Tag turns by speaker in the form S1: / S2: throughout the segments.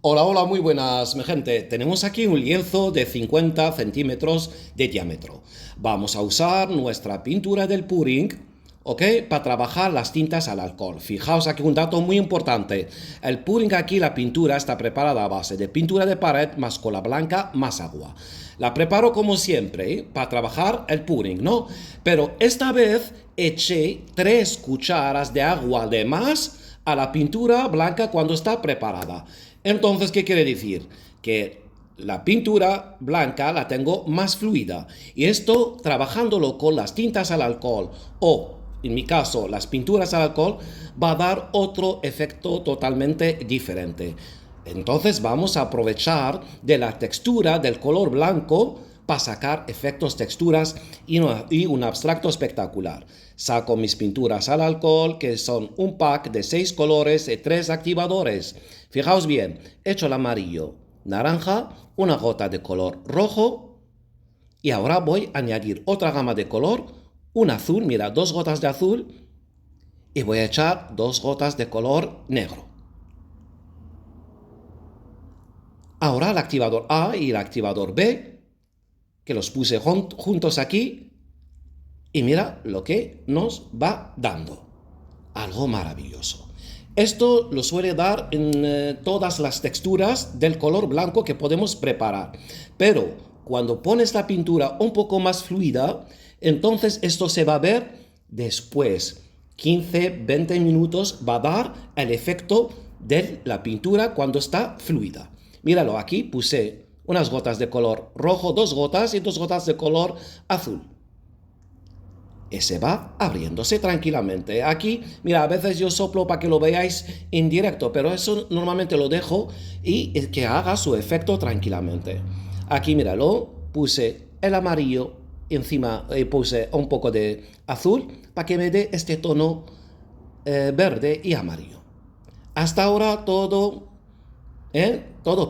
S1: Hola, hola, muy buenas, mi gente. Tenemos aquí un lienzo de 50 centímetros de diámetro. Vamos a usar nuestra pintura del Puring, ¿ok? Para trabajar las tintas al alcohol. Fijaos aquí un dato muy importante. El Puring aquí, la pintura está preparada a base de pintura de pared más cola blanca más agua. La preparo como siempre, para trabajar el Puring, ¿no? Pero esta vez eché 3 cucharas de agua de más a la pintura blanca cuando está preparada. Entonces, ¿qué quiere decir? Que la pintura blanca la tengo más fluida. Y esto, trabajándolo con las tintas al alcohol o, en mi caso, las pinturas al alcohol, va a dar otro efecto totalmente diferente. Entonces vamos a aprovechar de la textura del color blanco para sacar efectos, texturas y un abstracto espectacular. Saco mis pinturas al alcohol, que son un pack de 6 colores y 3 activadores. Fijaos bien, he hecho el amarillo, naranja, una gota de color rojo y ahora voy a añadir otra gama de color, un azul, mira, 2 gotas de azul y voy a echar 2 gotas de color negro. Ahora el activador A y el activador B, que los puse juntos aquí, y mira lo que nos va dando. Algo maravilloso. Esto lo suele dar en todas las texturas del color blanco que podemos preparar. Pero cuando pones la pintura un poco más fluida, entonces esto se va a ver después. 15-20 minutos va a dar el efecto de la pintura cuando está fluida. Míralo, aquí puse unas gotas de color rojo, 2 gotas y 2 gotas de color azul. Y se va abriéndose tranquilamente. Aquí, mira, a veces yo soplo para que lo veáis en directo, pero eso normalmente lo dejo y que haga su efecto tranquilamente. Aquí, míralo, puse el amarillo, encima puse un poco de azul para que me dé este tono verde y amarillo. Hasta ahora todo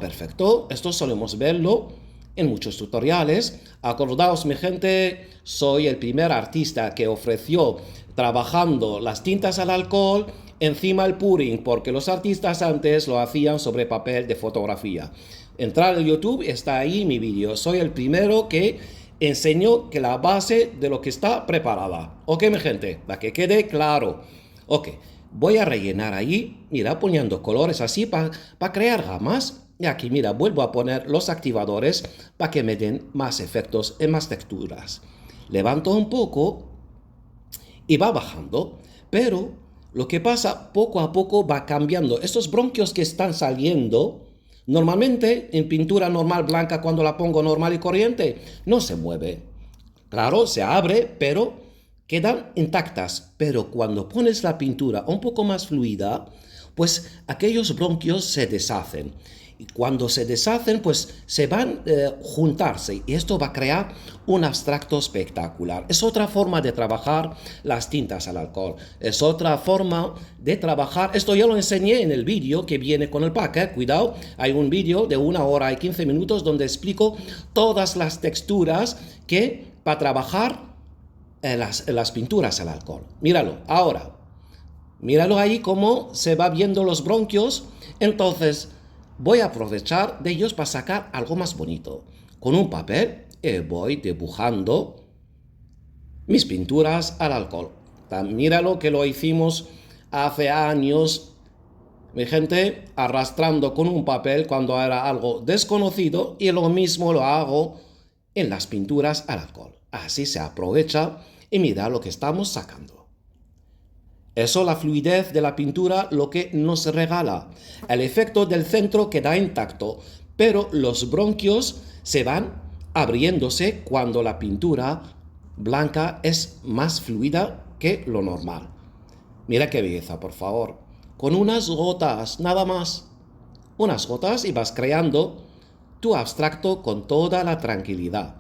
S1: perfecto. Esto solemos verlo en muchos tutoriales. Acordaos, mi gente, soy el primer artista que ofreció trabajando las tintas al alcohol encima el Puring, porque los artistas antes lo hacían sobre papel de fotografía. Entrar en YouTube, está ahí mi vídeo. Soy el primero que enseñó que la base de lo que está preparada. Ok, mi gente, para que quede claro. Ok, voy a rellenar ahí, mira, poniendo colores así para crear gamas. Y aquí, mira, vuelvo a poner los activadores para que me den más efectos y más texturas. Levanto un poco y va bajando, pero lo que pasa, poco a poco va cambiando. Estos bronquios que están saliendo, normalmente en pintura normal blanca, cuando la pongo normal y corriente, no se mueve. Claro, se abre, pero quedan intactas. Pero cuando pones la pintura un poco más fluida, pues aquellos bronquios se deshacen. Y cuando se deshacen, pues se van a juntarse y esto va a crear un abstracto espectacular. Es otra forma de trabajar las tintas al alcohol. Es otra forma de trabajar. Esto ya lo enseñé en el vídeo que viene con el pack. Cuidado, hay un vídeo de 1 hora y 15 minutos donde explico todas las texturas que para trabajar las pinturas al alcohol. Míralo, ahora. Míralo ahí cómo se va viendo los bronquios. Entonces voy a aprovechar de ellos para sacar algo más bonito. Con un papel voy dibujando mis pinturas al alcohol. Míralo que lo hicimos hace años, mi gente, arrastrando con un papel cuando era algo desconocido, y lo mismo lo hago en las pinturas al alcohol. Así se aprovecha y mira lo que estamos sacando. Eso, la fluidez de la pintura, lo que nos regala. El efecto del centro queda intacto, pero los bronquios se van abriéndose cuando la pintura blanca es más fluida que lo normal. Mira qué belleza, por favor. Con unas gotas, nada más. Unas gotas y vas creando tu abstracto con toda la tranquilidad.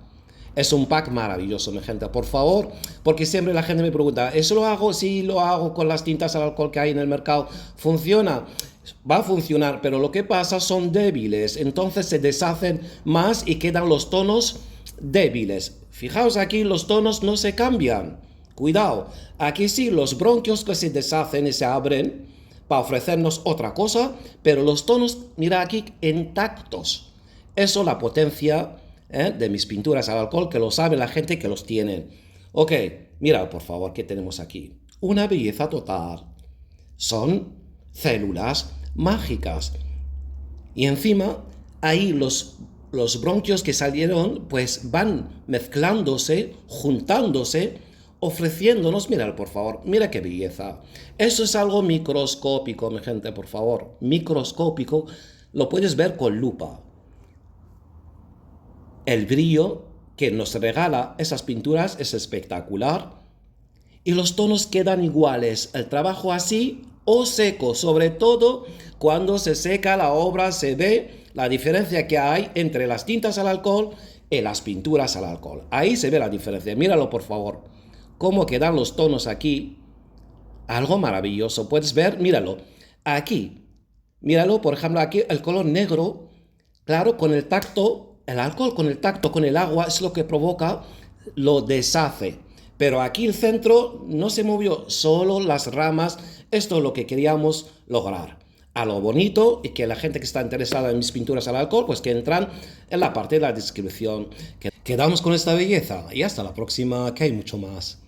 S1: Es un pack maravilloso, mi gente, por favor, porque siempre la gente me pregunta, ¿eso lo hago? Sí, lo hago con las tintas al alcohol que hay en el mercado. ¿Funciona? Va a funcionar, pero lo que pasa son débiles, entonces se deshacen más y quedan los tonos débiles. Fijaos aquí, los tonos no se cambian. Cuidado, aquí sí, los bronquios que se deshacen y se abren para ofrecernos otra cosa, pero los tonos, mira aquí, intactos. Eso es la potencia de mis pinturas al alcohol, que lo sabe la gente que los tiene. Ok, mira por favor qué tenemos aquí. Una belleza total. Son células mágicas. Y encima, ahí los bronquios que salieron, pues van mezclándose, juntándose, ofreciéndonos, mira por favor, mira qué belleza. Eso es algo microscópico, mi gente, por favor. Microscópico, lo puedes ver con lupa. El brillo que nos regala esas pinturas es espectacular. Y los tonos quedan iguales. El trabajo así o seco, sobre todo cuando se seca la obra, se ve la diferencia que hay entre las tintas al alcohol y las pinturas al alcohol. Ahí se ve la diferencia. Míralo por favor. Cómo quedan los tonos aquí. Algo maravilloso. Puedes ver, míralo. Aquí. Míralo, por ejemplo, aquí el color negro. Claro, con el tacto, el alcohol con el tacto, con el agua, es lo que provoca, lo deshace. Pero aquí el centro no se movió, solo las ramas. Esto es lo que queríamos lograr. A lo bonito, y que la gente que está interesada en mis pinturas al alcohol, pues que entran en la parte de la descripción. Quedamos con esta belleza y hasta la próxima, que hay mucho más.